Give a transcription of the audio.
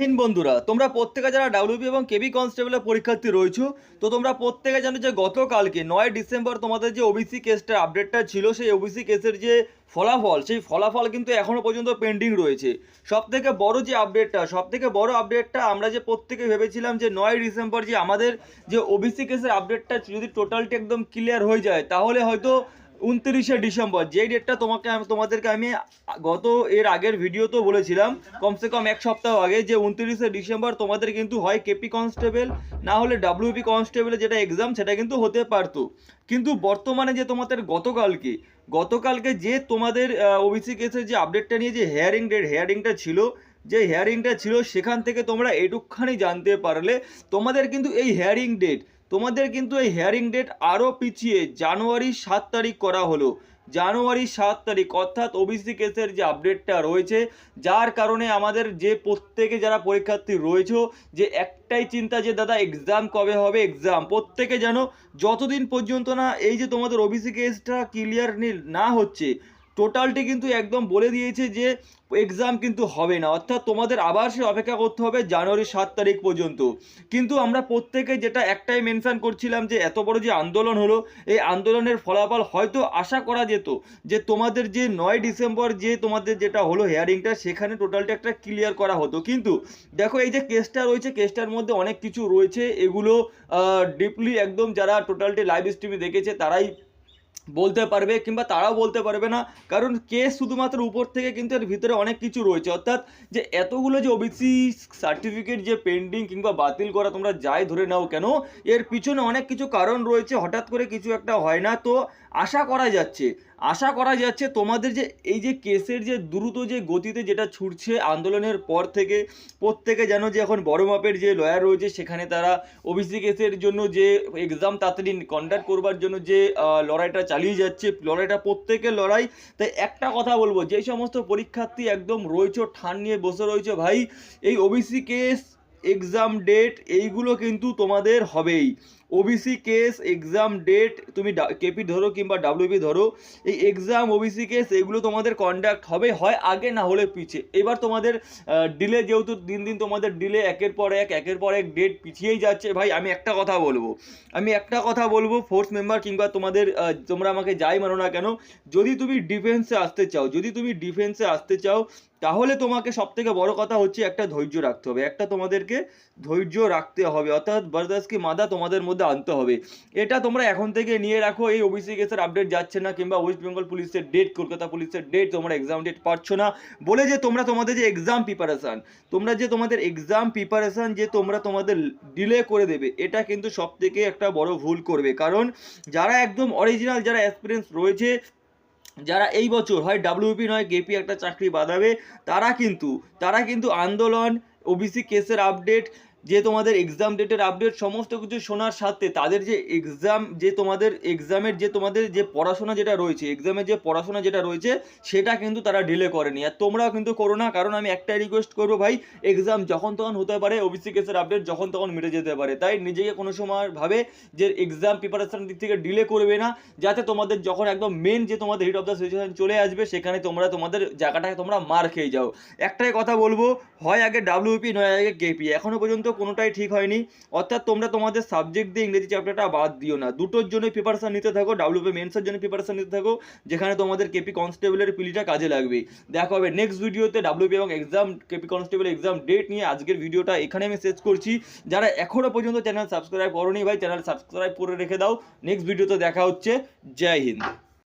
বন্ধুরা, তোমরা প্রত্যেকে যারা ডাব্লিউবি এবং কেবি কনস্টেবলের পরীক্ষার্থী রয়েছো, তো তোমরা প্রত্যেকে জানো যে গতকালকে 9 ডিসেম্বর তোমাদের যে ওবিসি কেসটার আপডেটটা ছিল, সেই ওবিসি কেসের যে ফলাফল, সেই ফলাফল কিন্তু এখনও পর্যন্ত পেন্ডিং রয়েছে। সবথেকে বড় আপডেটটা আমরা যে প্রত্যেকে ভেবেছিলাম যে 9 ডিসেম্বর যে আমাদের যে ওবিসি কেসের আপডেটটা যদি টোটালটি একদম ক্লিয়ার হয়ে যায়, তাহলে হয়তো 29 ডিসেম্বর, যেই ডেটটা তোমাদেরকে আমি গত এর আগের ভিডিওতেও বলেছিলাম, কমসে কম এক সপ্তাহ আগে, যে 29 ডিসেম্বর তোমাদের কিন্তু হয় কেপি কনস্টেবল না হলে ডাব্লিউপি কনস্টেবলের যেটা এক্সাম সেটা কিন্তু হতে পারতো। কিন্তু বর্তমানে যে তোমাদের গতকালকে যে তোমাদের ওবিসি কেসের যে আপডেটটা নিয়ে যে হেয়ারিংটা ছিল, সেখান থেকে তোমরা এটুকখানি জানতে পারলে তোমাদের কিন্তু এই হেয়ারিং ডেট আরও পিছিয়ে জানুয়ারি 7 তারিখ করা হলো। জানুয়ারি 7 তারিখ, অর্থাৎ ওবিসি কেসের যে আপডেটটা রয়েছে, যার কারণে আমাদের যে প্রত্যেকে যারা পরীক্ষার্থী রয়েছে, যে একটাই চিন্তা যে দাদা এক্সাম কবে হবে, প্রত্যেকে যেন যতদিন পর্যন্ত না এই যে তোমাদের ওবিসি কেসটা ক্লিয়ার না হচ্ছে, টোটালটি কিন্তু একদম বলে দিয়েছে যে এক্সাম কিন্তু হবে না, অর্থাৎ তোমাদের আবার সে অপেক্ষা করতে হবে জানুয়ারি 7 তারিখ পর্যন্ত। কিন্তু আমরা প্রত্যেকে যেটা একটাই মেনশন করছিলাম যে এত বড় যে আন্দোলন হলো, এই আন্দোলনের ফলাফল হয়তো আশা করা যেত যে তোমাদের যে 9 ডিসেম্বর যে তোমাদের যেটা হলো হেয়ারিংটা, সেখানে টোটালটা একটা ক্লিয়ার করা হতো। কিন্তু দেখো এই যে কেসটা রয়েছে, কেসটার মধ্যে অনেক কিছু রয়েছে, এগুলো ডিপলি একদম যারা টোটালটি লাইভ স্ট্রিমে দেখেছে তারাই বলতে পারবে, কিংবা তারাও বলতে পারবে না, কারণ কেস শুধুমাত্র উপর থেকে, কিন্তু এর ভিতরে অনেক কিছু রয়েছে। অর্থাৎ যে এতগুলো যে ওবিসি সার্টিফিকেট যে পেন্ডিং কিংবা বাতিল করা, তোমরা যাই ধরে নাও কেন, এর পিছনে অনেক কিছু কারণ রয়েছে, হঠাৎ করে কিছু একটা হয় না। তো আশা করা যাচ্ছে তোমাদের যে এই যে কেসের যে দ্রুত যে গতিতে যেটা ছুটছে আন্দোলনের পর থেকে, প্রত্যেকে যেন যে এখন বড় মাপের যে লয়ার রয়েছে, সেখানে তারা ওবিসি কেসের জন্য যে এক্সাম তাড়াতাড়ি কন্ডাক্ট করবার জন্য যে লড়াইটা চালিয়ে যাচ্ছে, লড়াইটা প্রত্যেকের লড়াই। তাই একটা কথা বলবো, যেই সমস্ত পরীক্ষার্থী একদম রয়েছে ঠান নিয়ে বসে রয়েছে, ভাই এই ওবিসি কেস এক্সাম ডেট এইগুলো কিন্তু তোমাদের হবেই। ওবিসি কেস এক্সাম ডেট, তুমি কেপি ধরো কিংবা ডাব্লিউবি ধরো, এই এক্সাম ওবিসি কেস এগুলো তোমাদের কন্ডাক্ট হবে, হয় আগে না হলে পিছে। এবার তোমাদের ডিলে, যেহেতু দিন দিন তোমাদের ডিলে একের পর এক ডেট পিছিয়েই যাচ্ছে, ভাই আমি একটা কথা বলবো ফোর্স মেম্বার কিংবা তোমরা আমাকে যাই মানো না কেন, যদি তুমি ডিফেন্সে আসতে চাও, তাহলে তোমাকে সব থেকে বড় কথা হচ্ছে একটা তোমাদেরকে ধৈর্য রাখতে হবে, অর্থাৎ বরদাস্ত কি মাদা তোমাদের মধ্যে আনতে হবে। এটা তোমরা এখন থেকে নিয়ে রাখো। এই ওবিসি কেসের আপডেট যাচ্ছে না, কিংবা ওয়েস্ট বেঙ্গল পুলিশের ডেট, কলকাতা পুলিশের ডেট, তোমরা এক্সাম ডেট পাচ্ছ না বলে যে তোমাদের যে এক্সাম প্রিপারেশান যে তোমাদের ডিলে করে দেবে, এটা কিন্তু সব থেকে একটা বড় ভুল করবে। কারণ যারা একদম অরিজিনাল যারা এক্সপিরিয়েন্স রয়েছে, যারা এই বছর হয় ডাব্লিউপি নয় কেপি একটা চাকরি বাঁধাবে, তারা কিন্তু আন্দোলন, ওবিসি কেসের আপডেট, যে তোমাদের এক্সাম ডেটের আপডেট, সমস্ত কিছু শোনার সাথে তাদের যে এক্সামের যে পড়াশোনা যেটা রয়েছে, সেটা কিন্তু তারা ডিলে করেনি। আর তোমরাও কিন্তু করো না, কারণ আমি একটাই রিকোয়েস্ট করবো, ভাই এক্সাম যখন তখন হতে পারে, ওবিসি কেসের আপডেট যখন তখন মিটে যেতে পারে। তাই নিজেকে কোনো সময় ভাবে যে এক্সাম প্রিপারেশনের দিক থেকে ডিলে করবে না, যাতে তোমাদের যখন একদম মেন যে তোমাদের হিট অফ দ্য সিচুয়েশন চলে আসবে, সেখানে তোমাদের জায়গাটাকে তোমরা মার খেয়ে যাও। একটাই কথা বলবো, হয় আগে ডাব্লিউপি নয় আগে কেপি, এখনো পর্যন্ত কোনোটাই ঠিক হয়নি। অর্থাৎ তোমরা তোমাদের সাবজেক্ট দিয়ে ইংরেজি চ্যাপ্টারটা বাদ দিও না, দুটোর জন্যই প্রিপারেশন নিতে থাকো, ডাব্লিউপি মেন্সের জন্য প্রিপারেশন নিতে থাকো, যেখানে তোমাদের কেপি কনস্টেবলের পিলিটা কাজে লাগবে। দেখা হবে নেক্সট ভিডিওতে ডাব্লিউপি এবং কেপি কনস্টেবল এক্সাম ডেট নিয়ে। আজকের ভিডিওটা এখানে আমি শেষ করছি। যারা এখনো পর্যন্ত চ্যানেল সাবস্ক্রাইব করোনি, ভাই চ্যানেল সাবস্ক্রাইব করে রেখে দাও। নেক্সট ভিডিওতে দেখা হচ্ছে। জয় হিন্দ।